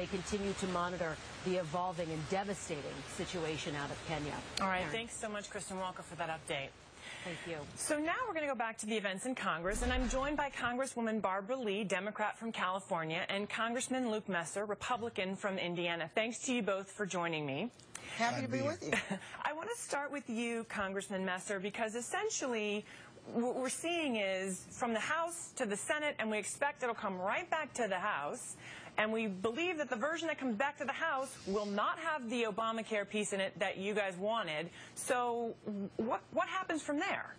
They continue to monitor the evolving and devastating situation out of Kenya. All right, thanks so much, Kristen Walker, for that update. Thank you. So now we're going to go back to the events in Congress, and I'm joined by Congresswoman Barbara Lee, Democrat from California, and Congressman Luke Messer, Republican from Indiana. Thanks to you both for joining me. Happy to be with you. I want to start with you, Congressman Messer, because essentially what we're seeing is from the House to the Senate, and we expect it'll come right back to the House. And we believe that the version that comes back to the House will not have the Obamacare piece in it that you guys wanted. So what happens from there?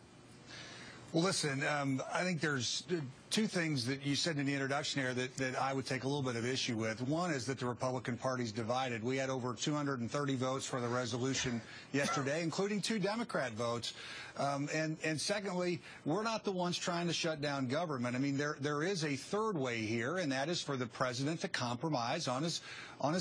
Well, listen, I think there's two things that you said in the introduction here that I would take a little bit of issue with. One is that the Republican Party's divided. We had over 230 votes for the resolution yesterday, including 2 Democrat votes. And secondly, we're not the ones trying to shut down government. I mean, there is a third way here, and that is for the president to compromise on his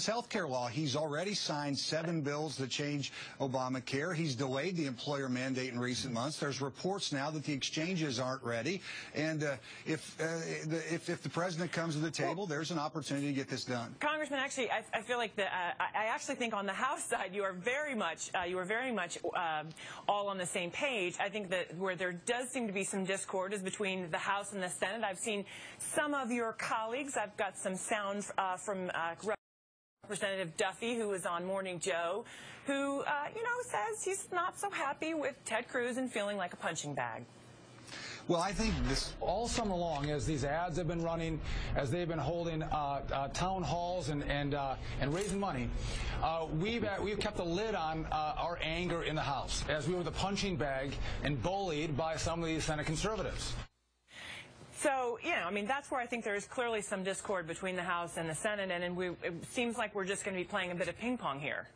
health care law. He's already signed 7 bills that change Obamacare. He's delayed the employer mandate in recent months. There's reports now that the exchanges aren't ready. And if the president comes to the table, there's an opportunity to get this done. Congressman, actually, I feel like I actually think on the House side you are very much all on the same page. I think that where there does seem to be some discord is between the House and the Senate. I've seen some of your colleagues. I've got some sound from Representative Duffy, who was on Morning Joe, who, says he's not so happy with Ted Cruz and feeling like a punching bag. Well, I think this all summer long, as these ads have been running, as they've been holding town halls and raising money, we've kept a lid on our anger in the House, as we were the punching bag and bullied by some of these Senate conservatives. So, that's where I think there is clearly some discord between the House and the Senate, and it seems like we're just going to be playing a bit of ping pong here.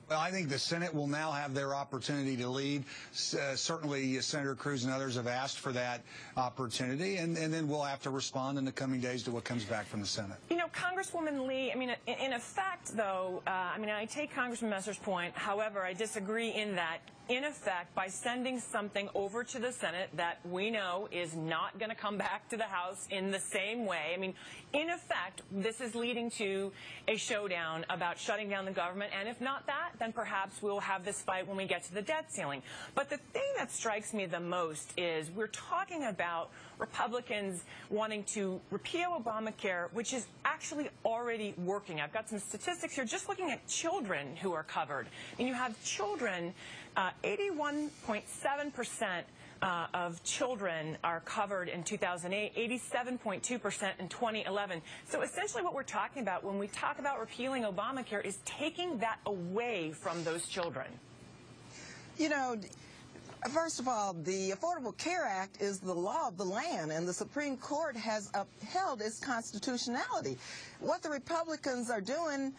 Well, I think the Senate will now have their opportunity to lead. Certainly, Senator Cruz and others have asked for that opportunity, and then we'll have to respond in the coming days to what comes back from the Senate. Congresswoman Lee, in effect, though, I take Congressman Messer's point. However, I disagree in that, in effect, by sending something over to the Senate that we know is not going to come back to the House in the same way. In effect, this is leading to a showdown about shutting down the government, and if not that, then perhaps we'll have this fight when we get to the debt ceiling. But the thing that strikes me the most is we're talking about Republicans wanting to repeal Obamacare, which is actually already working. I've got some statistics here just looking at children who are covered. And you have children, 81.7% of children are covered in 2008, 87.2% in 2011. So essentially what we're talking about when we talk about repealing Obamacare is taking that away from those children. First of all, the Affordable Care Act is the law of the land, and the Supreme Court has upheld its constitutionality. What the Republicans are doing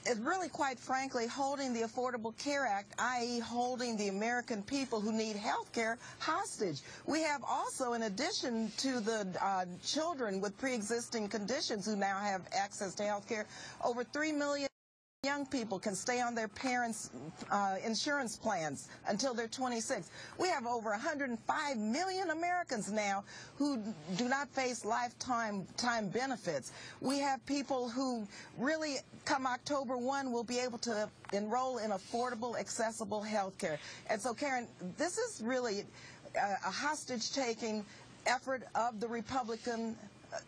is really, quite frankly, holding the Affordable Care Act, i.e. holding the American people who need health care hostage. We have also, in addition to the children with pre-existing conditions who now have access to health care, over 3 million young people can stay on their parents' insurance plans until they're 26. We have over 105 million Americans now who do not face lifetime benefits. We have people who really, come October 1, will be able to enroll in affordable, accessible health care. And so, Karen, this is really a hostage-taking effort of the Republican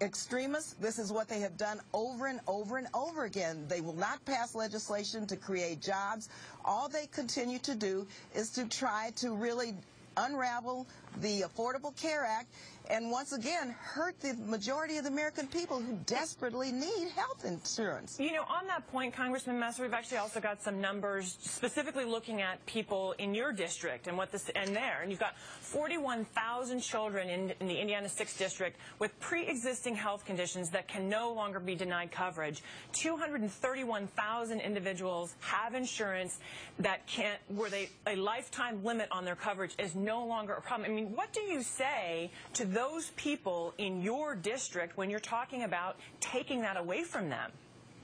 extremists. This is what they have done over and over and over again. They will not pass legislation to create jobs. All they continue to do is to try to really unravel the Affordable Care Act and once again hurt the majority of the American people who desperately need health insurance. On that point, Congressman Messer, we've actually also got some numbers specifically looking at people in your district and and you've got 41,000 children in the Indiana 6th District with pre-existing health conditions that can no longer be denied coverage. 231,000 individuals have insurance that where a lifetime limit on their coverage is no longer a problem. What do you say to those people in your district when you're talking about taking that away from them?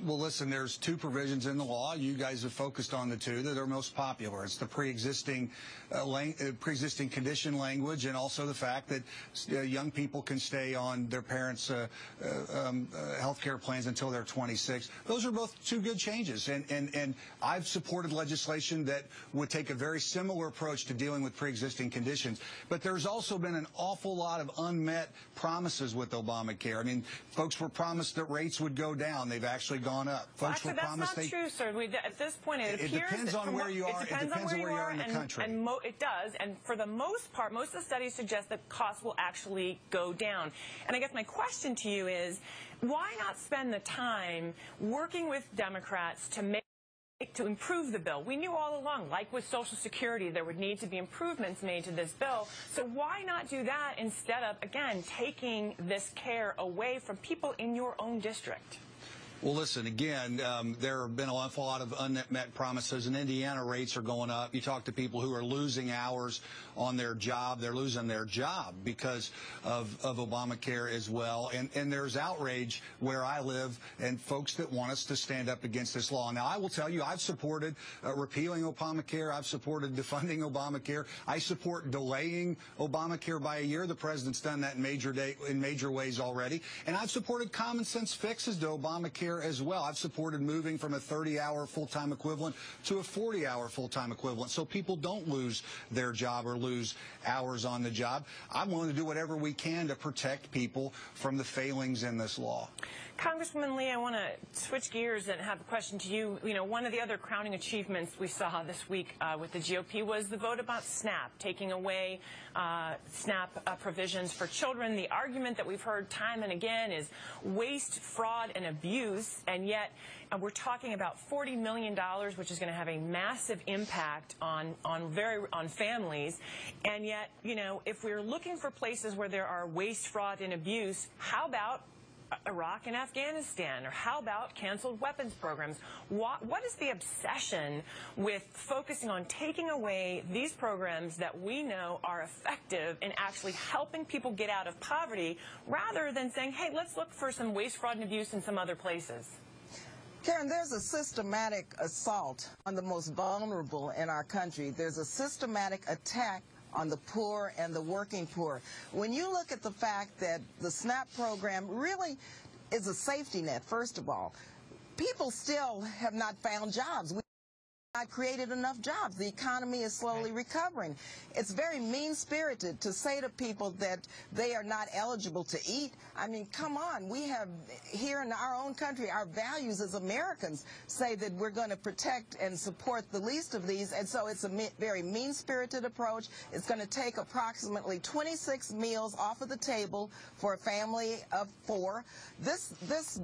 Well, listen, there's two provisions in the law. You guys have focused on the two that are most popular. It's the pre-existing condition language, and also the fact that young people can stay on their parents' health care plans until they're 26. Those are both two good changes, and I've supported legislation that would take a very similar approach to dealing with pre-existing conditions. But there's also been an awful lot of unmet promises with Obamacare. I mean, folks were promised that rates would go down. They've actually gone up. Folks Actually, that's not true, sir. At this point, it appears depends on where you are. It depends on where you are in the country. It does, and for the most part, most of the studies suggest that costs will actually go down. And I guess my question to you is, why not spend the time working with Democrats to improve the bill? We knew all along, like with Social Security, there would need to be improvements made to this bill. So why not do that instead of, again, taking this care away from people in your own district? Well, listen, again, there have been an awful lot of unmet promises. In Indiana, rates are going up. You talk to people who are losing hours on their job. They're losing their job because of Obamacare as well. And there's outrage where I live and folks that want us to stand up against this law. Now, I will tell you, I've supported repealing Obamacare. I've supported defunding Obamacare. I support delaying Obamacare by a year. The president's done that in major ways already. And I've supported common sense fixes to Obamacare as well. I've supported moving from a 30-hour full-time equivalent to a 40-hour full-time equivalent so people don't lose their job or lose hours on the job. I'm willing to do whatever we can to protect people from the failings in this law. Congresswoman Lee, I want to switch gears and have a question to you. You know, one of the other crowning achievements we saw this week with the GOP was the vote about SNAP, taking away SNAP provisions for children. The argument that we've heard time and again is waste, fraud, and abuse, and yet we're talking about $40 million, which is going to have a massive impact on families. And yet, you know, if we're looking for places where there are waste, fraud, and abuse, how about Iraq and Afghanistan, or how about canceled weapons programs? What is the obsession with focusing on taking away these programs that we know are effective in actually helping people get out of poverty, rather than saying, hey, let's look for some waste, fraud, and abuse in some other places? Karen, there's a systematic assault on the most vulnerable in our country. There's a systematic attack on the poor and the working poor. When you look at the fact that the SNAP program really is a safety net, first of all, people still have not found jobs. We have not created enough jobs. The economy is slowly recovering. It's very mean-spirited to say to people that they are not eligible to eat. I mean, come on. We have, here in our own country, our values as Americans say that we're going to protect and support the least of these, and so it's a very mean-spirited approach. It's going to take approximately 26 meals off of the table for a family of 4. This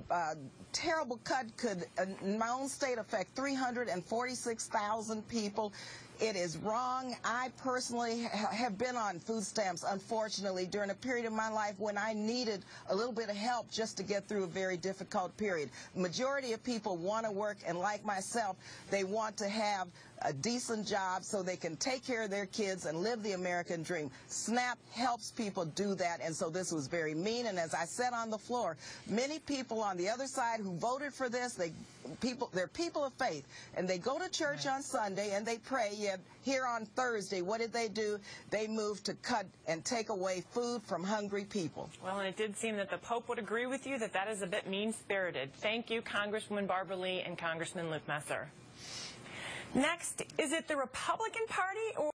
terrible cut could, in my own state, affect 346,000 people. It is wrong. I personally have been on food stamps, unfortunately, during a period of my life when I needed a little bit of help just to get through a very difficult period. The majority of people want to work, and like myself, they want to have a decent job so they can take care of their kids and live the American dream. SNAP helps people do that, and so this was very mean. And as I said on the floor, many people on the other side who voted for this, they're people of faith, and they go to church on Sunday and they pray. Yet here on Thursday, what did they do? They moved to cut and take away food from hungry people. Well, and it did seem that the Pope would agree with you that that is a bit mean-spirited. Thank you, Congresswoman Barbara Lee and Congressman Luke Messer. Next, is it the Republican Party or